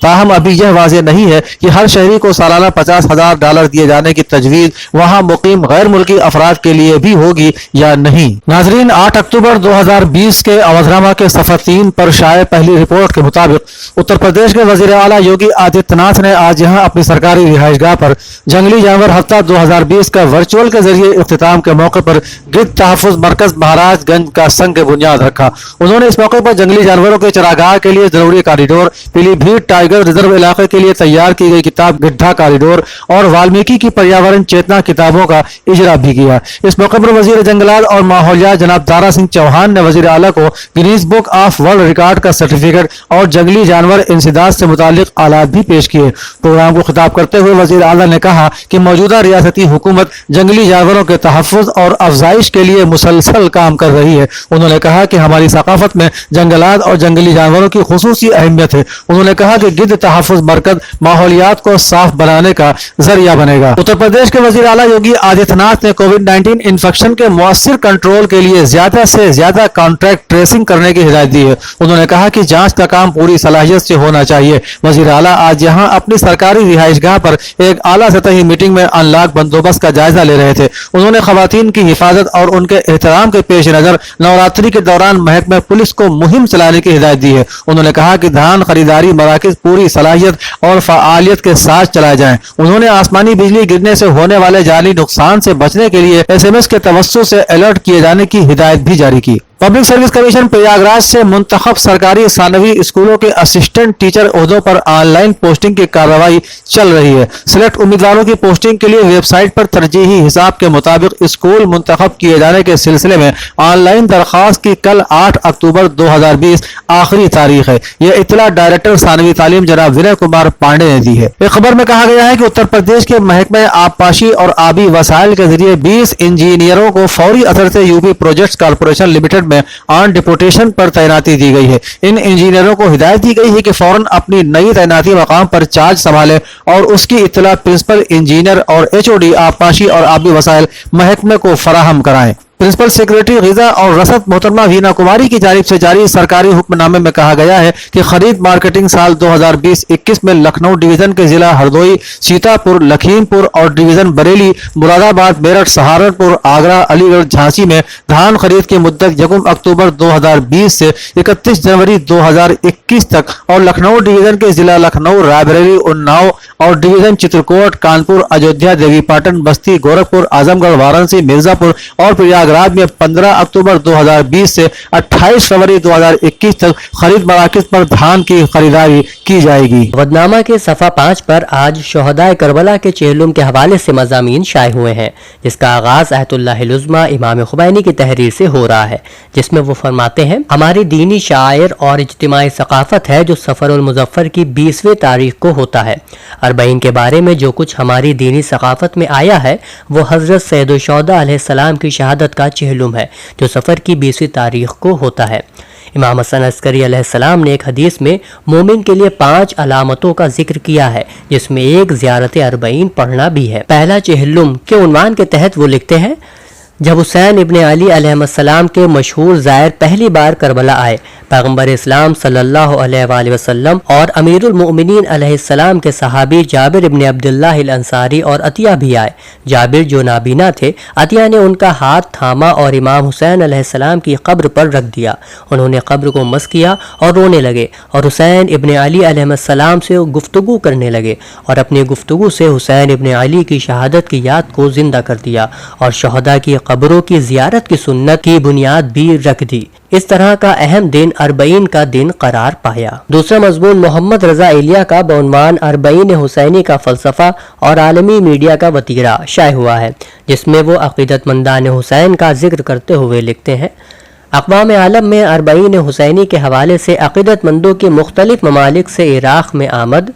تاہم ابھی یہ واضح نہیں ہے کہ ہر شہری کو سالانہ $50,000 دیے جانے کی تجویز وہاں مقیم غیر ملکی افراد کے لیے بھی ہوگی یا نہیں۔ ناظرین، 8 اکتوبر 2020 کے اودھنامہ کے صفحہ 3 پر شائع پہلی رپورٹ کے مطابق اتر پردیش کے وزیر اعلیٰ یوگی آدتیہ ناتھ نے آج یہاں اپنی سرکاری رہائش گاہ پر جنگلی جانور ہفتہ 2020 کا ورچوئل کے ذریعے اختتام کے موقع پر گدھ تحفظ مرکز مہاراج گنج کا سنگ بنیاد رکھا۔ انہوں نے اس موقع پر جنگلی جانوروں کے چراگاہ کے لیے ضروری کاریڈور، پیلی بھیت ٹائیگر ریزرو علاقے کے لیے تیار کی گئی کتاب گڈھا کاریڈور اور والمیکی کی پریاورن چیتنا کتابوں کا اجرا بھی کیا۔ اس موقع پر وزیر جنگلات اور ماحولیات جناب دارا سنگھ چوہان نے وزیر اعلیٰ کو Guinness book of world record کا سرٹیفکیٹ اور جنگلی جانور انسداد سے متعلق آلات بھی پیش کیے۔ پروگرام کو خطاب کرتے ہوئے وزیر اعلیٰ نے کہا کہ موجودہ ریاستی حکومت جنگلی جانوروں کے تحفظ اور افزائش کے لیے مسلسل کام کر رہی ہے۔ انہوں نے کہا کہ ہماری ثقافت میں جنگلات اور جنگلی جانوروں کی خصوصی اہمیت ہے۔ انہوں نے کہا کہ گدھ تحفظ مرکز ماحولیات کو صاف بنانے کا ذریعہ بنے گا۔ اتر پردیش کے وزیر اعلیٰ یوگی آدتیہ ناتھ نے کووڈ-19 انفیکشن کے مؤثر کنٹرول کے لیے زیادہ سے زیادہ کانٹیکٹ ٹریسنگ کرنے کی ہدایت دی ہے۔ انہوں نے کہا کہ جانچ کا کام پوری صلاحیت سے ہونا چاہیے۔ وزیر اعلیٰ آج یہاں اپنی سرکاری رہائش گاہ پر ایک اعلیٰ سطحی میٹنگ میں ان لاک بندوبست کا جائزہ لے رہے تھے۔ انہوں نے خواتین کی حفاظت اور ان کے احترام کے پیش نظر نوراتری کے دوران محکمہ پولیس کو مہم چلانے کی ہدایت دی ہے۔ انہوں نے کہا کہ دھان خریداری مراکز پوری صلاحیت اور فعالیت کے ساتھ چلائے جائیں۔ انہوں نے آسمانی بجلی گرنے سے ہونے والے جانی نقصان سے بچنے کے لیے SMS کے توسط سے الرٹ کیے جانے کی ہدایت بھی جاری کی۔ پبلک سروس کمیشن پریاگراج سے منتخب سرکاری ثانوی اسکولوں کے اسسٹنٹ ٹیچر عہدوں پر آن لائن پوسٹنگ کی کارروائی چل رہی ہے۔ سلیکٹ امیدواروں کی پوسٹنگ کے لیے ویب سائٹ پر ترجیحی حساب کے مطابق اسکول منتخب کیے جانے کے سلسلے میں آن لائن درخواست کی کل 8 اکتوبر 2020 آخری تاریخ ہے۔ یہ اطلاع ڈائریکٹر ثانوی تعلیم جناب ونے کمار پانڈے نے دی ہے۔ ایک خبر میں کہا گیا ہے کہ اتر پردیش کے محکمہ آبپاشی اور آبی وسائل کے ذریعے 20 انجینئروں کو فوری اثر سے UP پروجیکٹس کارپوریشن لمیٹڈ میں آن ڈپوٹیشن پر تعیناتی دی گئی ہے۔ ان انجینئروں کو ہدایت دی گئی ہے کہ فوراً اپنی نئی تعیناتی مقام پر چارج سنبھالیں اور اس کی اطلاع پرنسپل انجینئر اور HOD آبپاشی اور آبی وسائل محکمے کو فراہم کرائیں۔ پرنسپل سیکریٹری غذا اور رسد محترمہ وینا کماری کی جانب سے جاری سرکاری حکم نامے میں کہا گیا ہے کہ خرید مارکیٹنگ سال 2020-21 میں لکھنؤ ڈویژن کے ضلع ہردوئی، سیتا پور، لکھیم پور اور ڈویژن بریلی، مراد آباد، میرٹھ، سہارنپور، آگرہ، علی گڑھ، جھانسی میں دھان خرید کی مدت 1 اکتوبر 2020 سے 31 جنوری 2021 تک اور لکھنؤ ڈویژن کے ضلع لکھنؤ، رائے بریلی، اناؤ اور ڈویژن چترکوٹ، کانپور، ایودھیا، دیوی پاٹن، بستی، گورکھپور، اعظم گڑھ، وارانسی، مرزا پور اور پریاگراج میں 15 اکتوبر 2020 سے 28 فروری 2021 تک خرید مراکز پر دھان کی خریداری کی جائے گی۔ اودھنامہ کے صفحہ 5 پر آج شہدائے کربلا کے چہلم کے حوالے سے مضامین شائع ہوئے ہیں، جس کا آغاز آیت اللہ العظمیٰ امام خمینی کی تحریر سے ہو رہا ہے، جس میں وہ فرماتے ہیں: ہماری دینی شاعر اور اجتماعی ثقافت ہے جو سفر المظفر کی 20ویں تاریخ کو ہوتا ہے۔ 40 کے بارے میں جو کچھ ہماری دینی ثقافت میں آیا ہے وہ حضرت سید الشہداء علیہ السلام کی شہادت کا چہلم ہے جو سفر کی 20ویں تاریخ کو ہوتا ہے۔ امام حسن عسکری علیہ السلام نے ایک حدیث میں مومن کے لیے 5 علامتوں کا ذکر کیا ہے، جس میں ایک زیارت 40 پڑھنا بھی ہے۔ پہلا چہلم کے عنوان کے تحت وہ لکھتے ہیں: جب حسین ابن علی علیہ السلام کے مشہور زائر پہلی بار کربلا آئے، پیغمبر اسلام صلی اللہ علیہ وآلہ وسلم اور امیر المؤمنین علیہ السلام کے صحابی جابر ابن عبداللہ الانصاری اور عطیہ بھی آئے۔ جابر جو نابینا تھے، عطیہ نے ان کا ہاتھ تھاما اور امام حسین علیہ السلام کی قبر پر رکھ دیا۔ انہوں نے قبر کو مس کیا اور رونے لگے اور حسین ابن علی علیہ السلام سے گفتگو کرنے لگے اور اپنی گفتگو سے حسین ابن علی کی شہادت کی یاد کو زندہ کر دیا اور شہداء کی قبروں کی زیارت کی سنت کی بنیاد بھی رکھ دی۔ اس طرح کا اہم دن 40 کا دن قرار پایا۔ دوسرا مضمون محمد رضا ایلیا کا بعنوان 40 حسینی کا فلسفہ اور عالمی میڈیا کا وتیرہ شائع ہوا ہے، جس میں وہ عقیدت مندان حسین کا ذکر کرتے ہوئے لکھتے ہیں: اقوام عالم میں 40 حسینی کے حوالے سے عقیدت مندوں کی مختلف ممالک سے عراق میں آمد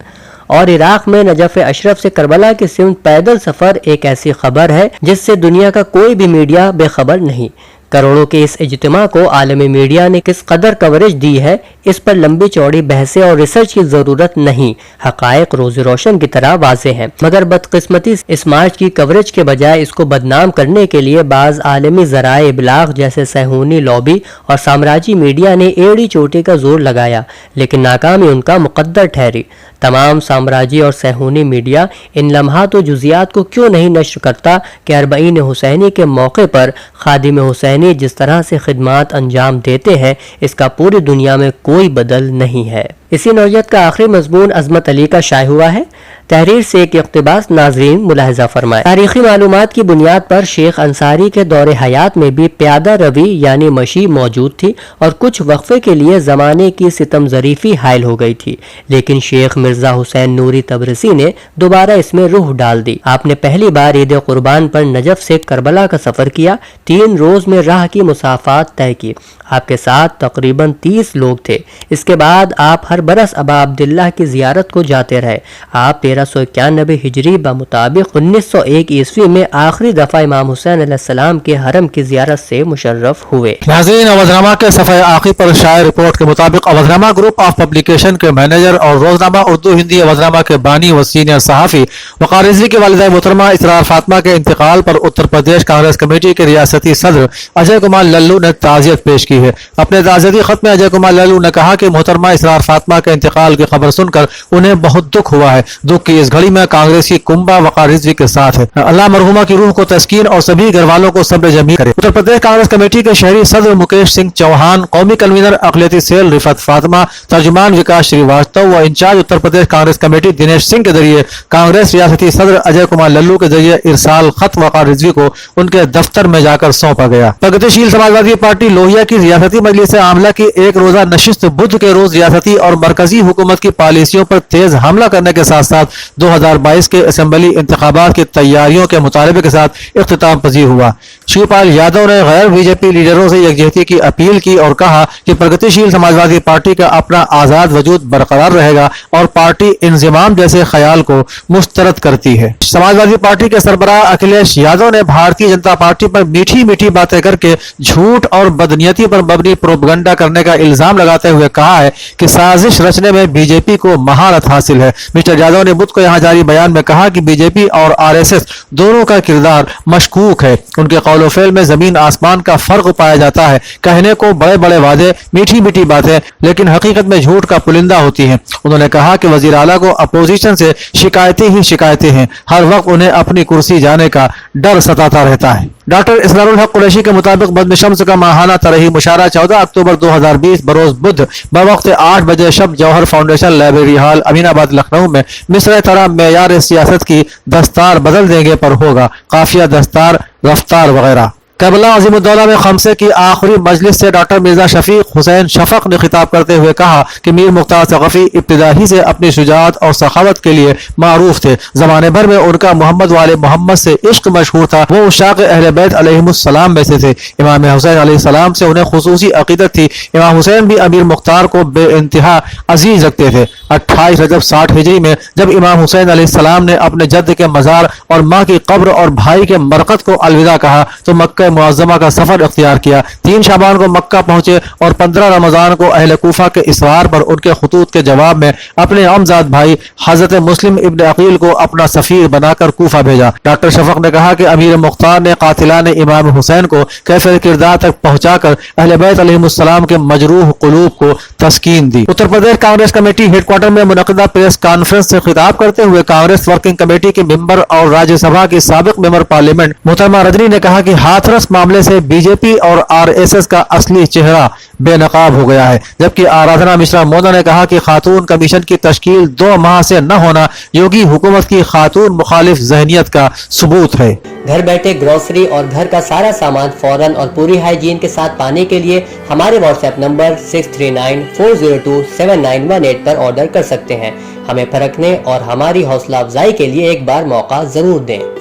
اور عراق میں نجف اشرف سے کربلا کی سمت پیدل سفر ایک ایسی خبر ہے جس سے دنیا کا کوئی بھی میڈیا بے خبر نہیں۔ کروڑوں کے اس اجتماع کو عالمی میڈیا نے کس قدر کوریج دی ہے، اس پر لمبی چوڑی بحثیں اور ریسرچ کی ضرورت نہیں، حقائق روز روشن کی طرح واضح ہیں۔ مگر بدقسمتی اس مارچ کی کوریج کے بجائے اس کو بدنام کرنے کے لیے بعض عالمی ذرائع ابلاغ جیسے صہیونی لابی اور سامراجی میڈیا نے ایڑی چوٹی کا زور لگایا، لیکن ناکامی ان کا مقدر ٹھہری۔ تمام سامراجی اور صہیونی میڈیا ان لمحات و جزیات کو کیوں نہیں نشر کرتا کہ اربعین حسینی کے موقع پر خادم حسینی جس طرح سے خدمات انجام دیتے ہیں، اس کا پوری دنیا میں کوئی بدل نہیں ہے۔ اسی نوعیت کا آخری مضمون عظمت علی کا شائع ہوا ہے۔ تحریر سے ایک اقتباس ناظرین ملاحظہ فرمائے۔ تاریخی معلومات کی بنیاد پر شیخ انصاری کے دور حیات میں بھی پیادہ روی یعنی مشی موجود تھی اور کچھ وقفے کے لیے زمانے کی ستم ظریفی حائل ہو گئی تھی، لیکن شیخ مرزا حسین نوری تبرسی نے دوبارہ اس میں روح ڈال دی۔ آپ نے پہلی بار عید قربان پر نجف سے کربلا کا سفر کیا، 3 روز میں راہ کی مسافات طے کی۔ آپ کے ساتھ تقریباً 30 لوگ تھے۔ اس کے بعد آپ ہر برس ابا عبداللہ کی زیارت کو جاتے رہے۔ آپ 1391 ہجری بمطابق 1901 عیسوی میں آخری دفعہ امام حسین علیہ السلام کے حرم کی زیارت سے مشرف ہوئے۔ ناظرین، اودھنامہ کے صفحہ آخری پر شائع رپورٹ کے مطابق اودھنامہ گروپ آف پبلیکیشن کے مینیجر اور روزنامہ اردو ہندی اودھنامہ کے بانی و سینئر صحافی وقار رضوی کی والدہ محترمہ اسرار فاطمہ کے انتقال پر اتر پردیش کانگریس کمیٹی کے ریاستی صدر اجے کمار للو نے تعزیت پیش کی ہے۔ اپنے تعزیتی خط میں اجے کمار للو نے کہا کہ محترمہ اسرار فاطمہ کے انتقال کی خبر سن کر انہیں بہت دکھ ہوا ہے۔ دکھ کی اس گھڑی میں کانگریس کی کنبہ وقار رضوی کے ساتھ ہے۔ اللہ مرحومہ کی روح کو تسکین اور سبھی گھر والوں کو صبر جمیل کرے۔ اتر پردیش کانگریس کمیٹی کے شہری صدر مکیش سنگھ چوہان، قومی کنوینر اقلیتی سیل رفعت فاطمہ، ترجمان وکاس شریواستو و انچارج اتر پردیش کانگریس کمیٹی دنیش سنگھ کے ذریعے کانگریس ریاستی صدر اجے کمار للو کے ذریعے ارسال خط وقار رضوی کو ان کے دفتر میں جا کر سونپا گیا۔ پرگتیشیل سماجوادی پارٹی لوہیا کی ریاستی مجلس عاملہ کی ایک روزہ نشست بدھ کے روز ریاستی اور مرکزی حکومت کی پالیسیوں پر تیز حملہ کرنے کے ساتھ ساتھ 2022 کے اسمبلی انتخابات کی تیاریوں کے مطالبے کے ساتھ اختتام پذیر ہوا۔ شیو پال یادو نے غیر بی جے پی لیڈروں سے یکجہتی کی اپیل کی اور کہا کہ پرگتیشیل سماجوادی پارٹی کا اپنا آزاد وجود برقرار رہے گا اور پارٹی انضمام جیسے خیال کو مسترد کرتی ہے۔ سماجوادی پارٹی کے سربراہ اکھلیش یادو نے بھارتیہ جنتا پارٹی پر میٹھی میٹھی باتیں کر کے جھوٹ اور بدنیتی پر مبنی پروپیگنڈا کرنے کا الزام لگاتے ہوئے کہا ہے کہ سازش رچنے میں بی جے پی کو مہارت حاصل ہے۔ مسٹر یادو نے بدھ کو یہاں جاری بیان میں کہا کہ بی جے پی اور آر ایس ایس دونوں کا کردار مشکوک ہے۔ ان کے قول و فعل میں زمین آسمان کا فرق پایا جاتا ہے۔ کہنے کو بڑے بڑے وعدے، میٹھی میٹھی باتیں، لیکن حقیقت میں جھوٹ کا پلندہ ہوتی ہیں۔ انہوں نے کہا کہ وزیر اعلیٰ کو اپوزیشن سے شکایتیں ہی شکایتیں ہیں، ہر وقت انہیں اپنی کرسی جانے کا ڈر ستاتا رہتا ہے۔ ڈاکٹر اسرار الحق قریشی کے مطابق بدن شمس کا ماہانہ ترہی مشاعرہ 14 اکتوبر 2020 بروز بدھ بوقت 8 بجے شب جوہر فاؤنڈیشن لائبریری ہال امین آباد لکھنؤ میں مصر طرح معیار سیاست کی دستار بدل دیں گے پر ہوگا، قافیہ، دستار، رفتار وغیرہ۔ کربلا عظیم الدولہ میں خمسے کی آخری مجلس سے ڈاکٹر مرزا شفیق حسین شفق نے خطاب کرتے ہوئے کہا کہ میر مختار ثقفی ابتدا ہی سے اپنی شجاعت اور سخاوت کے لیے معروف تھے۔ زمانے بھر میں ان کا محمد والے محمد سے عشق مشہور تھا۔ وہ عشاق اہل بیت علیہم السلام میں سے تھے۔ امام حسین علیہ السلام سے انہیں خصوصی عقیدت تھی۔ امام حسین بھی امیر مختار کو بے انتہا عزیز رکھتے تھے۔ 28 رجب 60 ہجری میں جب امام حسین علیہ السلام نے اپنے جد کے مزار اور ماں کی قبر اور بھائی کے مرقد کو الوداع کہا تو مکہ معظمہ کا سفر اختیار کیا۔ 3 شعبان کو مکہ پہنچے اور 15 رمضان کو اہل کوفہ کے اصرار پر ان کے خطوط کے جواب میں اپنے عمزاد بھائی حضرت مسلم ابن عقیل کو اپنا سفیر بنا کر کوفہ بھیجا۔ ڈاکٹر شفق نے کہا کہ امیر مختار نے قاتلان امام حسین کو کیفیت کردار تک پہنچا کر اہل بیت علیہم السلام کے مجروح قلوب کو تسکین دی۔ Uttar Pradesh Congress committee headquarters میں منعقدہ پریس کانفرنس سے خطاب کرتے ہوئے کانگریس ورکنگ کمیٹی کے ممبر اور راجیہ سبھا کی سابق ممبر پارلیمنٹ محترمہ رجنی نے کہا کہ ہاتھرس معاملے سے بی جے پی اور آر ایس ایس کا اصلی چہرہ بے نقاب ہو گیا ہے، جبکہ آرادھنا مشرا مونا نے کہا کہ خاتون کمیشن کی تشکیل 2 ماہ سے نہ ہونا یوگی حکومت کی خاتون مخالف ذہنیت کا ثبوت ہے۔ گھر بیٹھے گروسری اور گھر کا سارا سامان فوراً اور پوری ہائیجین کے ساتھ پانے کے لیے ہمارے واٹس ایپ نمبر 6394027918 پر آرڈر کر سکتے ہیں۔ ہمیں پرکھنے اور ہماری حوصلہ افزائی کے لیے ایک بار موقع ضرور دیں۔